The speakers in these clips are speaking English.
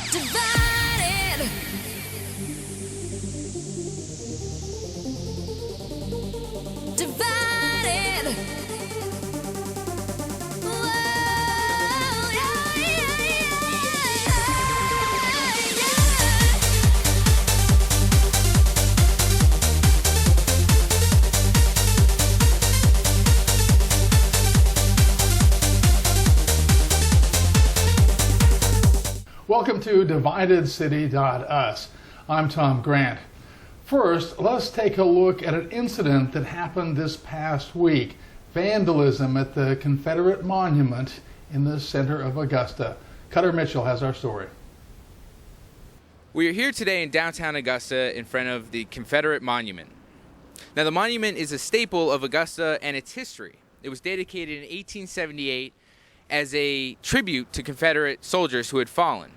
Divided. Divided. Whoa, yeah, yeah, yeah, Welcome to DividedCity.us. I'm Tom Grant. First, let's take a look at an incident that happened this past week. Vandalism at the Confederate monument in the center of Augusta. Cutter Mitchell has our story. We are here today in downtown Augusta in front of the Confederate monument. Now, the monument is a staple of Augusta and its history. It was dedicated in 1878 as a tribute to Confederate soldiers who had fallen.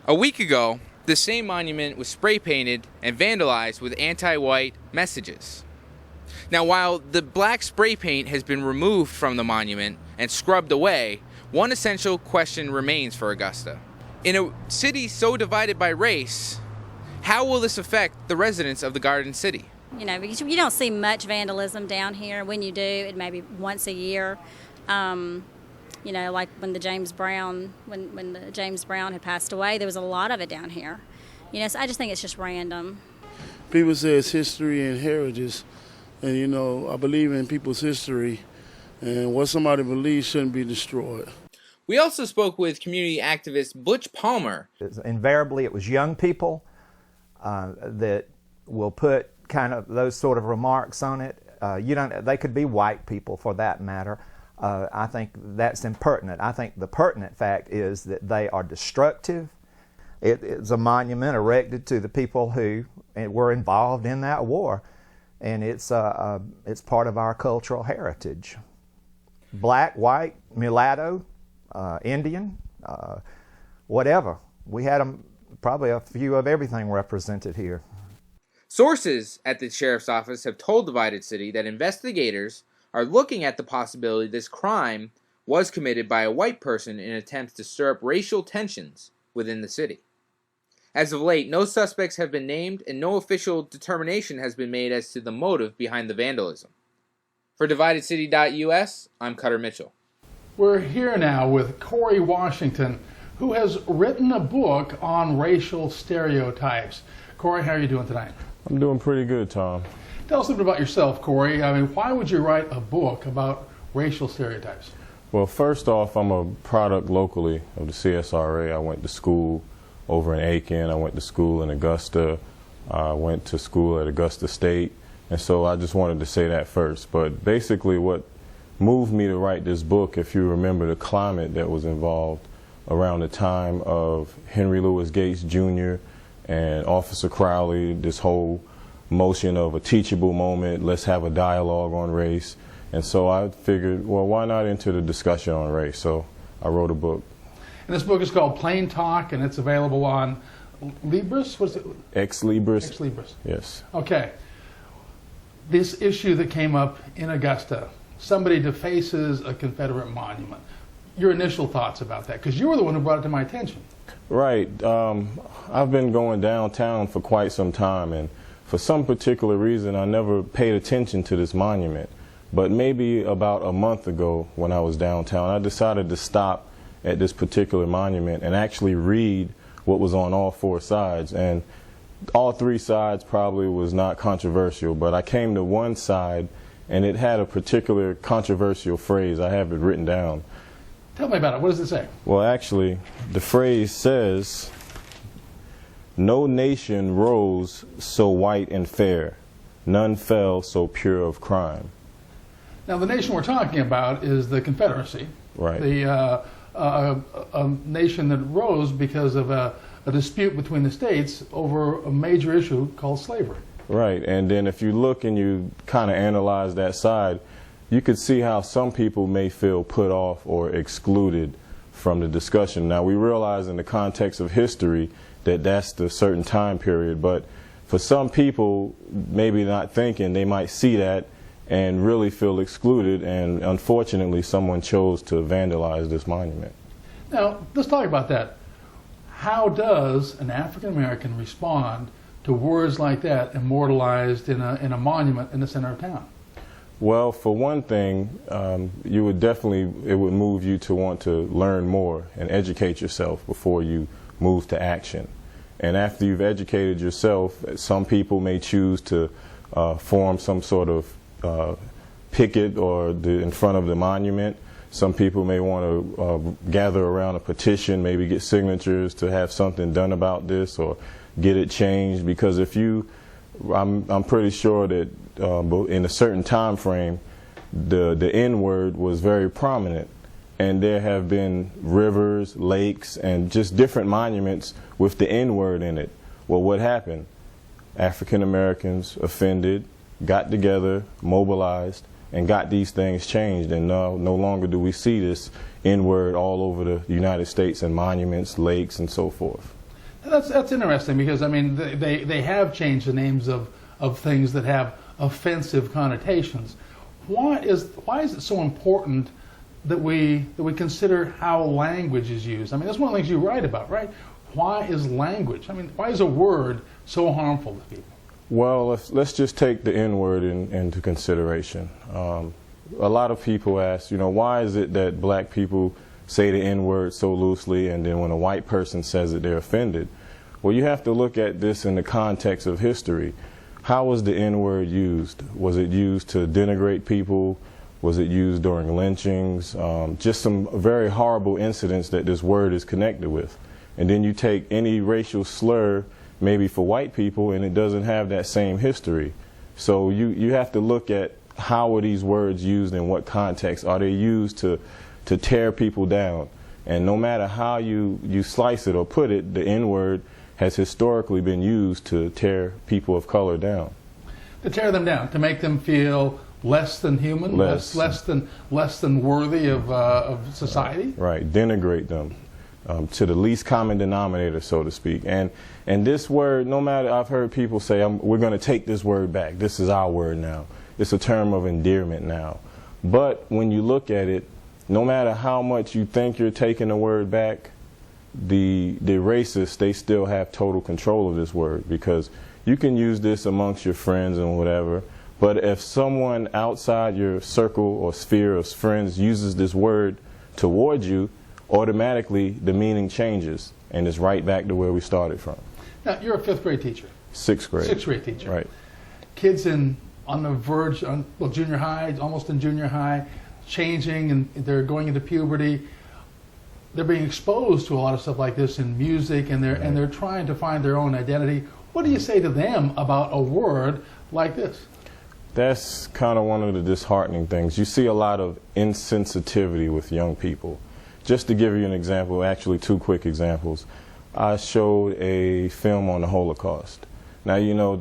A week ago, the same monument was spray painted and vandalized with anti-white messages. Now, while the black spray paint has been removed from the monument and scrubbed away, one essential question remains for Augusta. In a city so divided by race, how will this affect the residents of the Garden City? You know, because you don't see much vandalism down here. When you do, it may be once a year. You know, like when the James Brown had passed away, there was a lot of it down here. You know, so I just think it's just random. People say it's history and heritage, and you know, I believe in people's history, and what somebody believes shouldn't be destroyed. We also spoke with community activist Butch Palmer. Invariably, it was young people that will put kind of those sort of remarks on it. They could be white people for that matter. I think that's impertinent. I think the pertinent fact is that they are destructive. It's a monument erected to the people who were involved in that war, and it's part of our cultural heritage. Black, white, mulatto, Indian, whatever. We had probably a few of everything represented here. Sources at the sheriff's office have told Divided City that investigators are looking at the possibility this crime was committed by a white person in attempts to stir up racial tensions within the city. As of late, no suspects have been named and no official determination has been made as to the motive behind the vandalism. For DividedCity.us, I'm Cutter Mitchell. We're here now with Corey Washington, who has written a book on racial stereotypes. Corey, how are you doing tonight? I'm doing pretty good, Tom. Tell us a bit about yourself, Corey. I mean, why would you write a book about racial stereotypes? Well, first off, I'm a product locally of the CSRA. I went to school over in Aiken. I went to school in Augusta. I went to school at Augusta State. And so I just wanted to say that first. But basically what moved me to write this book, if you remember the climate that was involved around the time of Henry Louis Gates Jr. and Officer Crowley, this whole motion of a teachable moment, let's have a dialogue on race. And so I figured, well, why not enter the discussion on race? So I wrote a book. And this book is called Plain Talk, and it's available on Libris? What is it? Ex Libris. Ex Libris. Yes. Okay. This issue that came up in Augusta, somebody defaces a Confederate monument. Your initial thoughts about that? Because you were the one who brought it to my attention. Right. I've been going downtown for quite some time, and for some particular reason, I never paid attention to this monument. But maybe about a month ago when I was downtown, I decided to stop at this particular monument and actually read what was on all four sides. And all three sides probably was not controversial, but I came to one side and it had a particular controversial phrase. I have it written down. Tell me about it. What does it say? Well, actually, the phrase says, "No nation rose so white and fair, none fell so pure of crime." Now, the nation we're talking about is the Confederacy. Right. A nation that rose because of a dispute between the states over a major issue called slavery. Right, and then if you look and you kind of analyze that side, you could see how some people may feel put off or excluded from the discussion. Now, we realize in the context of history that that's the certain time period, but for some people, maybe not thinking, they might see that and really feel excluded, and unfortunately someone chose to vandalize this monument. Now, let's talk about that. How does an African American respond to words like that immortalized in a monument in the center of town? Well, for one thing, it would move you to want to learn more and educate yourself before you move to action. And after you've educated yourself, some people may choose to form some sort of picket or in front of the monument. Some people may want to gather around a petition, maybe get signatures to have something done about this or get it changed. Because I'm pretty sure that in a certain time frame, the N-word was very prominent, and there have been rivers, lakes, and just different monuments with the N-word in it. Well, what happened? African Americans offended, got together, mobilized, and got these things changed, and no longer do we see this N-word all over the United States and monuments, lakes, and so forth. That's interesting, because I mean they have changed the names of things that have offensive connotations. Why is it so important that we consider how language is used? I mean, that's one of the things you write about, right? Why is language? I mean, why is a word so harmful to people? Well, let's just take the N-word into consideration. A lot of people ask, why is it that black people say the N-word so loosely, and then when a white person says it, they're offended? Well, you have to look at this in the context of history. How was the N-word used? Was it used to denigrate people? Was it used during lynchings? Just some very horrible incidents that this word is connected with. And then you take any racial slur, maybe for white people, and it doesn't have that same history. So you have to look at how are these words used, in what context. Are they used to tear people down? And no matter how you slice it or put it, the N-word has historically been used to tear people of color down. To tear them down, to make them feel less than human, less than worthy of society. Right, denigrate them to the least common denominator, so to speak. And this word, no matter, I've heard people say, we're going to take this word back. This is our word now. It's a term of endearment now. But when you look at it, no matter how much you think you're taking the word back, the racists, they still have total control of this word, because you can use this amongst your friends and whatever, but if someone outside your circle or sphere of friends uses this word towards you, automatically the meaning changes, and it's right back to where we started from. Now, you're a 5th grade teacher. 6th grade. 6th grade teacher. Right. Kids on the verge, junior high, almost in junior high, changing, and they're going into puberty. They're being exposed to a lot of stuff like this in music, and they're trying to find their own identity. What do you say to them about a word like this? That's kind of one of the disheartening things. You see a lot of insensitivity with young people. Just to give you an example, actually 2 quick examples. I showed a film on the Holocaust. Now,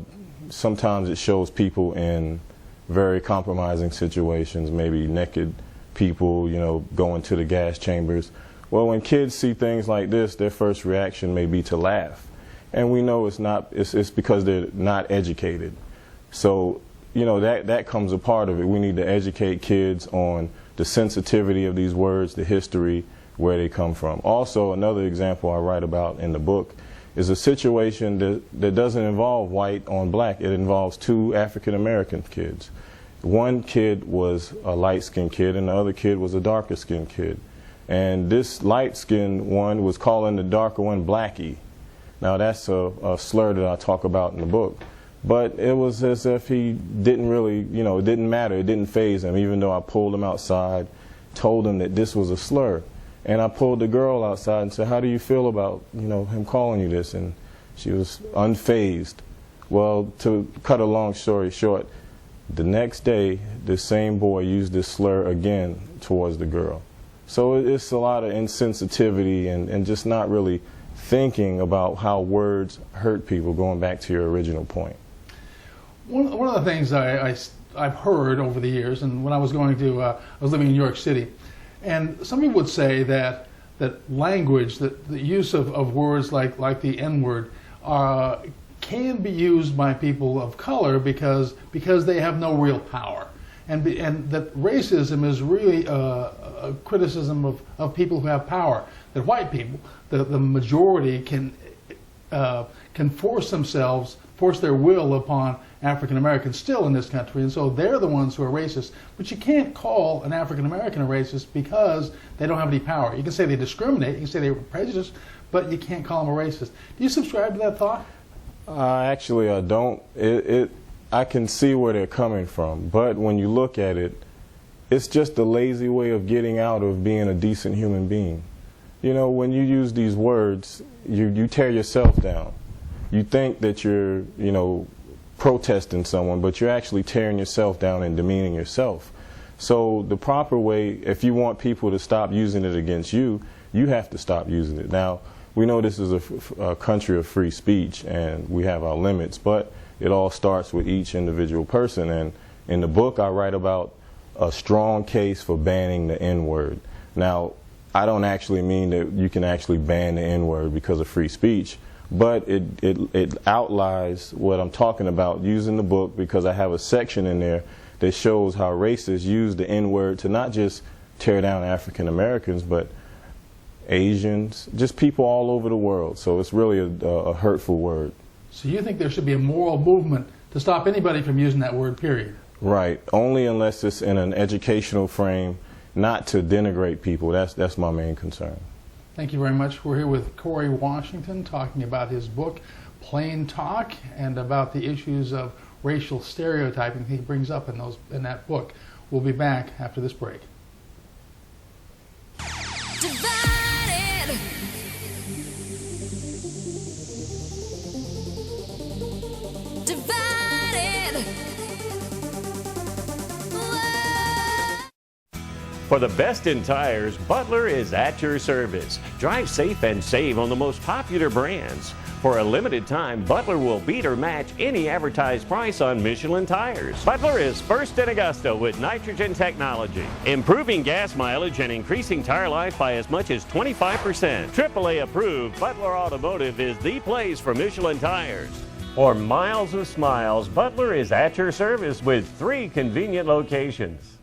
sometimes it shows people in very compromising situations, maybe naked people, going to the gas chambers. Well, when kids see things like this, their first reaction may be to laugh. And we know it's because they're not educated. So, that comes a part of it. We need to educate kids on the sensitivity of these words, the history, where they come from. Also, another example I write about in the book is a situation that doesn't involve white on black. It involves 2 African American kids. One kid was a light-skinned kid, and the other kid was a darker-skinned kid. And this light-skinned one was calling the darker one Blackie. Now, that's a slur that I talk about in the book. But it was as if he didn't really, it didn't matter. It didn't faze him, even though I pulled him outside, told him that this was a slur. And I pulled the girl outside and said, how do you feel about, him calling you this? And she was unfazed. Well, to cut a long story short, the next day, the same boy used this slur again towards the girl. So it's a lot of insensitivity and just not really thinking about how words hurt people, going back to your original point. One of the things I've heard over the years, and when I was I was living in New York City, and some people would say that language, that the use of words like the N-word can be used by people of color because they have no real power. and that racism is really a criticism of people who have power. That white people, the majority, can force their will upon African Americans still in this country, and so they're the ones who are racist. But you can't call an African American a racist because they don't have any power. You can say they discriminate, you can say they were prejudiced, but you can't call them a racist. Do you subscribe to that thought? Actually, I don't. I can see where they're coming from, but when you look at it, it's just a lazy way of getting out of being a decent human being. You know, when you use these words, you tear yourself down. You think that you're, you know, protesting someone, but you're actually tearing yourself down and demeaning yourself. So the proper way, if you want people to stop using it against you, you have to stop using it. Now, we know this is a country of free speech and we have our limits, but it all starts with each individual person. And in the book, I write about a strong case for banning the N-word. Now, I don't actually mean that you can actually ban the N-word because of free speech, but it outlines what I'm talking about using the book, because I have a section in there that shows how racists use the N-word to not just tear down African Americans, but Asians, just people all over the world. So it's really a hurtful word. So you think there should be a moral movement to stop anybody from using that word, period? Right. Only unless it's in an educational frame, not to denigrate people. That's my main concern. Thank you very much. We're here with Corey Washington talking about his book, Plain Talk, and about the issues of racial stereotyping he brings up in that book. We'll be back after this break. Divided. Divided. For the best in tires, Butler is at your service. Drive safe and save on the most popular brands. For a limited time, Butler will beat or match any advertised price on Michelin tires. Butler is first in Augusta with nitrogen technology, improving gas mileage and increasing tire life by as much as 25%. AAA approved, Butler Automotive is the place for Michelin tires. For miles of smiles, Butler is at your service with 3 convenient locations.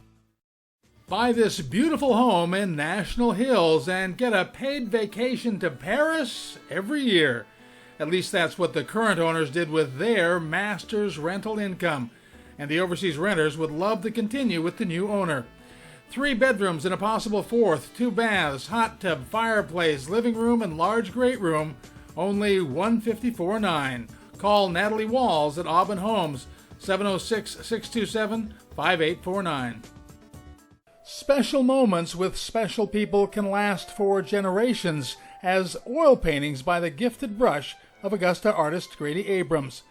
Buy this beautiful home in National Hills and get a paid vacation to Paris every year. At least that's what the current owners did with their master's rental income. And the overseas renters would love to continue with the new owner. 3 bedrooms and a possible 4th, 2 baths, hot tub, fireplace, living room, and large great room. Only $154,900. Call Natalie Walls at Aubin Homes, 706-627-5849. Special moments with special people can last for generations as oil paintings by the gifted brush of Augusta artist Grady Abrams.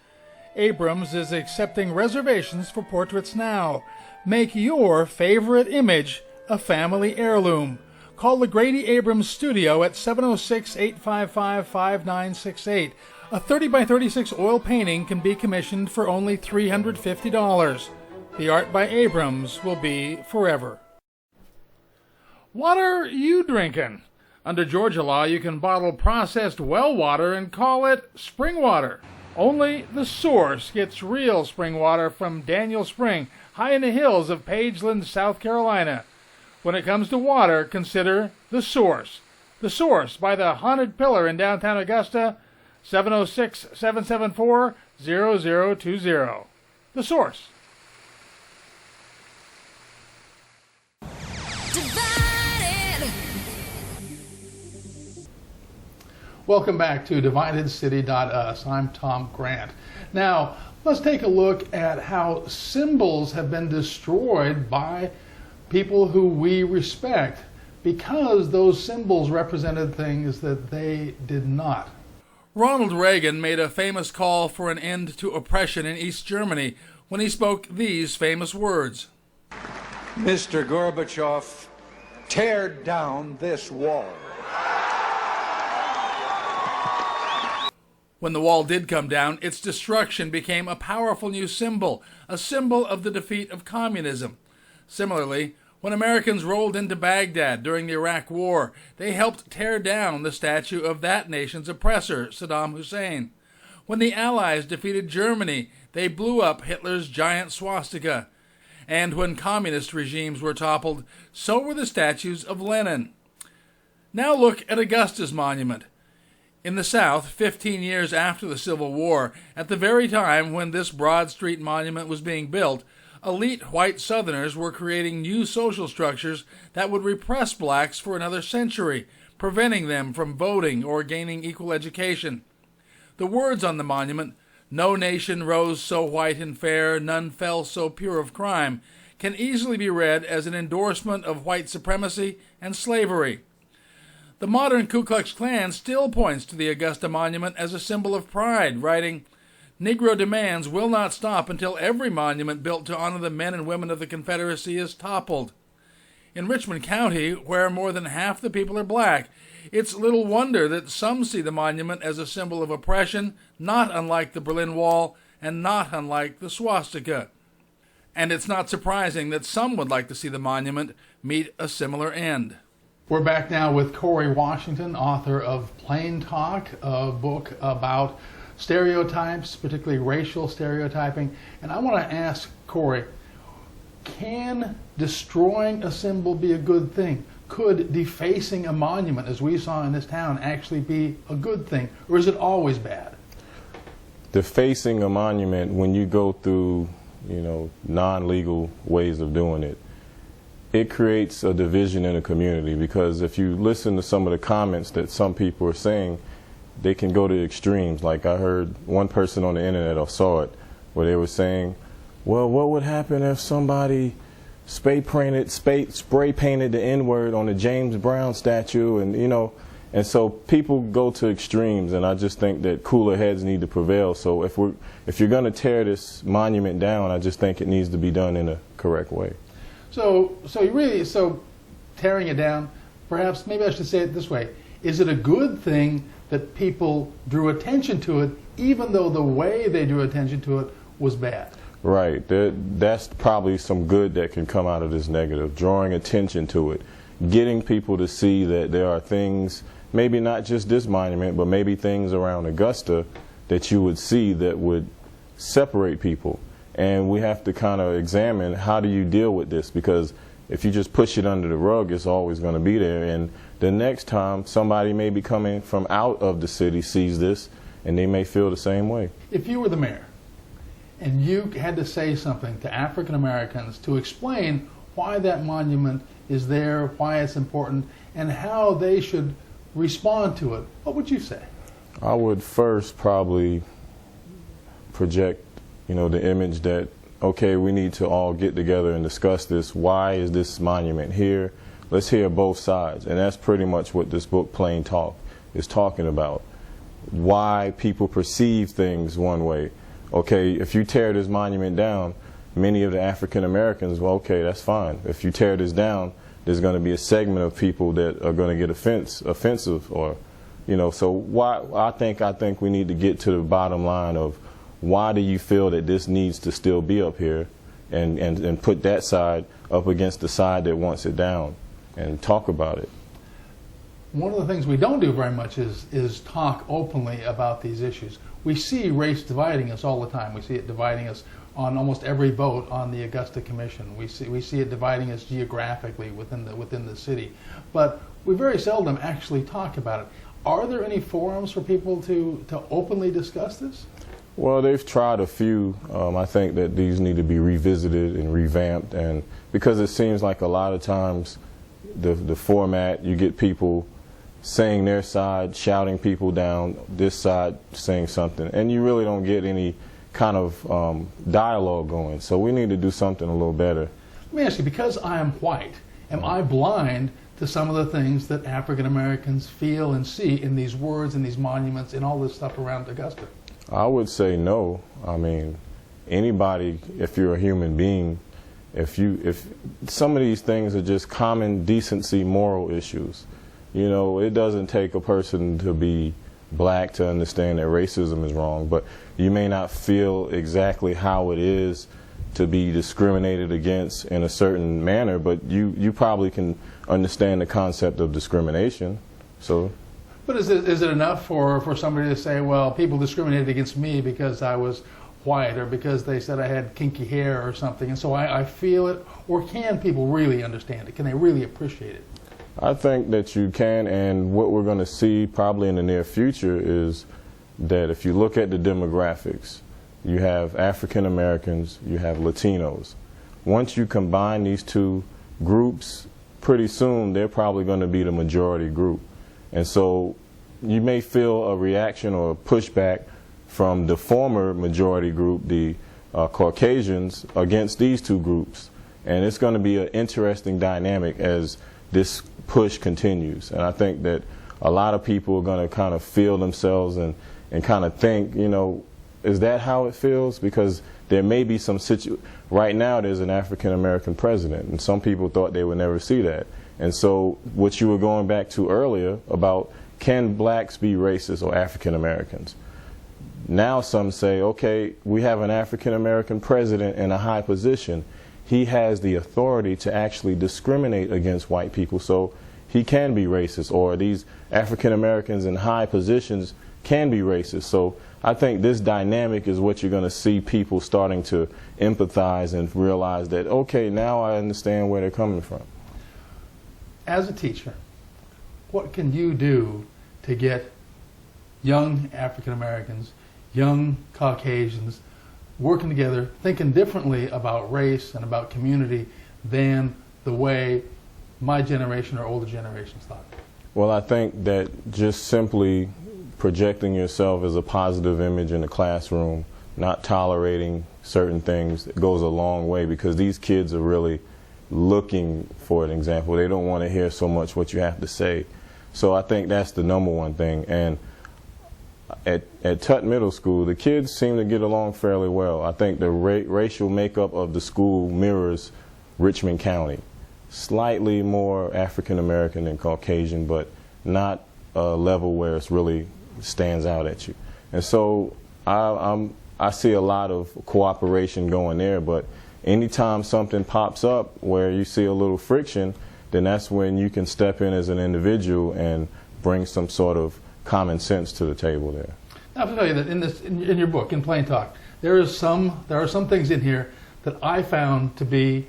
Abrams is accepting reservations for portraits now. Make your favorite image a family heirloom. Call the Grady Abrams Studio at 706-855-5968. A 30 by 36 oil painting can be commissioned for only $350. The art by Abrams will be forever. What are you drinking? Under Georgia law, you can bottle processed well water and call it spring water. Only the source gets real spring water from Daniel Spring, high in the hills of Pageland, South Carolina. When it comes to water, consider the source. The Source by the Haunted Pillar in downtown Augusta, 706-774-0020. The Source. Welcome back to DividedCity.us. I'm Tom Grant. Now, let's take a look at how symbols have been destroyed by people who we respect because those symbols represented things that they did not. Ronald Reagan made a famous call for an end to oppression in East Germany when he spoke these famous words. Mr. Gorbachev, tear down this wall. When the wall did come down, its destruction became a powerful new symbol, a symbol of the defeat of communism. Similarly, when Americans rolled into Baghdad during the Iraq War, they helped tear down the statue of that nation's oppressor, Saddam Hussein. When the Allies defeated Germany, they blew up Hitler's giant swastika. And when communist regimes were toppled, so were the statues of Lenin. Now look at Augusta's monument. In the South, 15 years after the Civil War, at the very time when this Broad Street monument was being built, elite white Southerners were creating new social structures that would repress blacks for another century, preventing them from voting or gaining equal education. The words on the monument, "No nation rose so white and fair, none fell so pure of crime," can easily be read as an endorsement of white supremacy and slavery. The modern Ku Klux Klan still points to the Augusta monument as a symbol of pride, writing, "Negro demands will not stop until every monument built to honor the men and women of the Confederacy is toppled." In Richmond County, where more than half the people are black, it's little wonder that some see the monument as a symbol of oppression, not unlike the Berlin Wall and not unlike the swastika. And it's not surprising that some would like to see the monument meet a similar end. We're back now with Corey Washington, author of Plain Talk, a book about stereotypes, particularly racial stereotyping. And I want to ask Corey, can destroying a symbol be a good thing? Could defacing a monument, as we saw in this town, actually be a good thing? Or is it always bad? Defacing a monument, when you go through, non-legal ways of doing it, it creates a division in the community, because if you listen to some of the comments that some people are saying, they can go to extremes. Like I heard one person on the internet, or saw it, where they were saying, well, what would happen if somebody spray painted the N-word on the James Brown statue, and so people go to extremes, and I just think that cooler heads need to prevail. So if you're going to tear this monument down, I just think it needs to be done in a correct way. So tearing it down, perhaps, maybe I should say it this way, is it a good thing that people drew attention to it, even though the way they drew attention to it was bad? Right. That's probably some good that can come out of this negative, drawing attention to it, getting people to see that there are things, maybe not just this monument, but maybe things around Augusta that you would see that would separate people. And we have to kind of examine, how do you deal with this? Because if you just push it under the rug, it's always going to be there. And the next time somebody may be coming from out of the city sees this, and they may feel the same way. If you were the mayor and you had to say something to African Americans to explain why that monument is there, why it's important, and how they should respond to it, what would you say? I would first probably project the image that, okay, we need to all get together and discuss this. Why is this monument here? Let's hear both sides. And that's pretty much what this book, Plain Talk, is talking about. Why people perceive things one way. Okay, if you tear this monument down, many of the African Americans, well, okay, that's fine. If you tear this down, there's going to be a segment of people that are going to get offensive, or, so why, I think we need to get to the bottom line of, why do you feel that this needs to still be up here, and put that side up against the side that wants it down, and talk about it. One of the things we don't do very much is talk openly about these issues. We see race dividing us all the time. We see it dividing us on almost every vote on the Augusta Commission. We see it dividing us geographically within the city. But we very seldom actually talk about it. Are there any forums for people to openly discuss this? Well, they've tried a few. I think that these need to be revisited and revamped, and because it seems like a lot of times the format, you get people saying their side, shouting people down, this side saying something, and you really don't get any kind of dialogue going. So we need to do something a little better. Let me ask you, because I am white, am I blind to some of the things that African Americans feel and see in these words and these monuments and all this stuff around Augusta? I would say no. I mean, anybody, if you're a human being, if some of these things are just common decency, moral issues. It doesn't take a person to be black to understand that racism is wrong, but you may not feel exactly how it is to be discriminated against in a certain manner, but you probably can understand the concept of discrimination. So. But is it enough for somebody to say, well, people discriminated against me because I was white, or because they said I had kinky hair or something, and so I feel it? Or can people really understand it? Can they really appreciate it? I think that you can, and what we're going to see probably in the near future is that if you look at the demographics, you have African Americans, you have Latinos. Once you combine these two groups, pretty soon they're probably going to be the majority group. And so you may feel a reaction or a pushback from the former majority group, the Caucasians, against these two groups. And it's going to be an interesting dynamic as this push continues. And I think that a lot of people are going to kind of feel themselves and kind of think, you know, is that how it feels? Because there may be some right now there's an African American president, and some people thought they would never see that. And so what you were going back to earlier about, can blacks be racist or African Americans? Now some say, okay, we have an African American president in a high position. He has the authority to actually discriminate against white people, so he can be racist, or these African Americans in high positions can be racist. So I think this dynamic is what you're going to see people starting to empathize and realize that, okay, now I understand where they're coming from. As a teacher, what can you do to get young African Americans, young Caucasians, working together, thinking differently about race and about community than the way my generation or older generations thought? Well, I think that just simply projecting yourself as a positive image in the classroom, not tolerating certain things, it goes a long way, because these kids are really looking for an example. They don't want to hear so much what you have to say. So I think that's the number one thing. And at Tut Middle School, the kids seem to get along fairly well. I think the racial makeup of the school mirrors Richmond County. Slightly more African American than Caucasian, but not a level where it's really stands out at you. And so I see a lot of cooperation going there, but anytime something pops up where you see a little friction, then that's when you can step in as an individual and bring some sort of common sense to the table there. I have to tell you that in your book, in Plain Talk, there are some things in here that I found to be,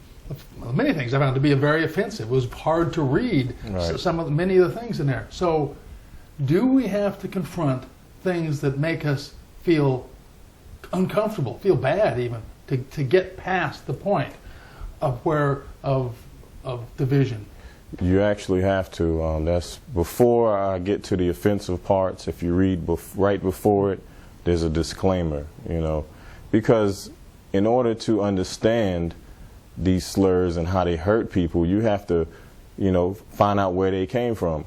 many things I found to be very offensive. It was hard to read, right, many of the things in there. So do we have to confront things that make us feel uncomfortable, feel bad even, to get past the point of division? You actually have to. That's before I get to the offensive parts. If you read right before it, there's a disclaimer, you know, because in order to understand these slurs and how they hurt people, you have to, you know, find out where they came from.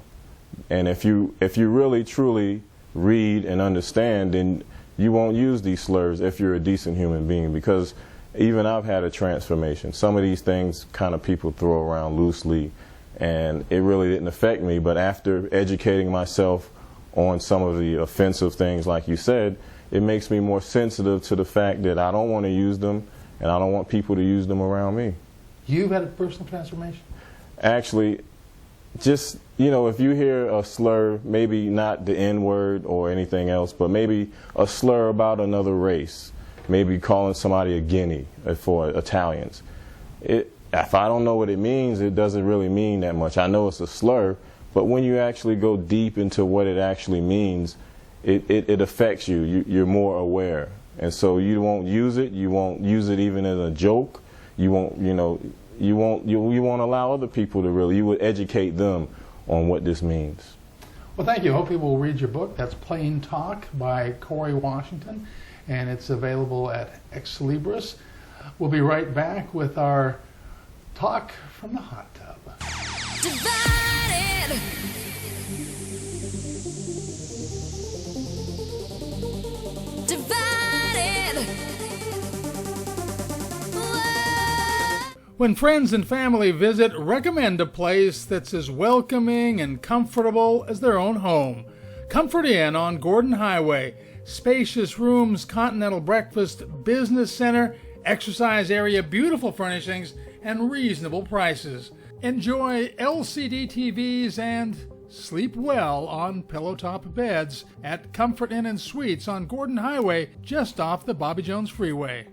And if you really truly read and understand, then you won't use these slurs if you're a decent human being, because even I've had a transformation. Some of these things kind of people throw around loosely, and it really didn't affect me. But after educating myself on some of the offensive things, like you said, it makes me more sensitive to the fact that I don't want to use them, and I don't want people to use them around me. You've had a personal transformation? Actually, just, you know, if you hear a slur, maybe not the N-word or anything else, but maybe a slur about another race, maybe calling somebody a guinea for Italians. If I don't know what it means, it doesn't really mean that much. I know it's a slur, but when you actually go deep into what it actually means, it affects you. You're more aware. And so you won't use it. You won't use it even as a joke. You won't, you know, you won't allow other people to really, you would educate them on what this means. Well, thank you. I hope people will read your book. That's Plain Talk by Corey Washington, and it's available at Ex Libris. We'll be right back with our talk from the hot tub. Divided. Divided. When friends and family visit, recommend a place that's as welcoming and comfortable as their own home. Comfort Inn on Gordon Highway. Spacious rooms, continental breakfast, business center, exercise area, beautiful furnishings, and reasonable prices. Enjoy LCD TVs and Sleep well on pillow-top beds at Comfort Inn and Suites on Gordon Highway, just off the Bobby Jones Freeway.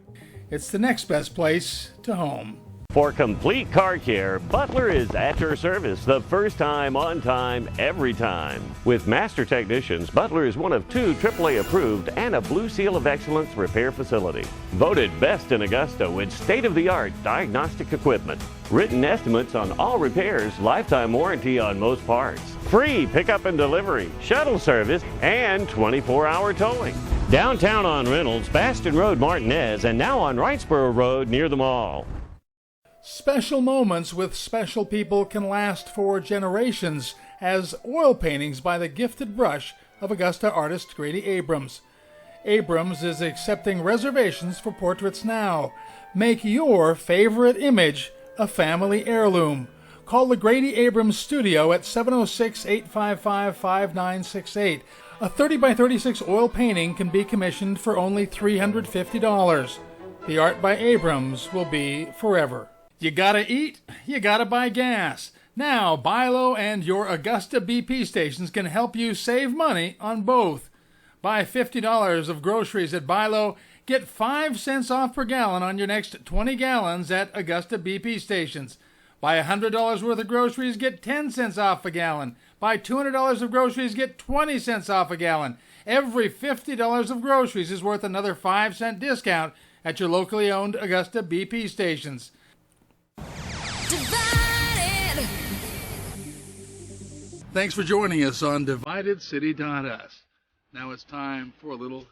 It's the next best place to home. For complete car care, Butler is at your service the first time, on time, every time. With master technicians, Butler is one of 2 AAA approved and a Blue Seal of Excellence repair facility. Voted best in Augusta with state-of-the-art diagnostic equipment. Written estimates on all repairs, lifetime warranty on most parts. Free pickup and delivery, shuttle service, and 24-hour towing. Downtown on Reynolds, Baston Road, Martinez, and now on Wrightsboro Road near the mall. Special moments with special people can last for generations as oil paintings by the gifted brush of Augusta artist Grady Abrams. Abrams is accepting reservations for portraits now. Make your favorite image a family heirloom. Call the Grady Abrams Studio at 706-855-5968. A 30 by 36 oil painting can be commissioned for only $350. The art by Abrams will be forever. You gotta eat, you gotta buy gas. Now, Bilo and your Augusta BP stations can help you save money on both. Buy $50 of groceries at Bilo, get 5 cents off per gallon on your next 20 gallons at Augusta BP stations. Buy $100 worth of groceries, get 10 cents off a gallon. Buy $200 of groceries, get 20 cents off a gallon. Every $50 of groceries is worth another 5-cent discount at your locally owned Augusta BP stations. Divided. Thanks for joining us on DividedCity.us. Now it's time for a little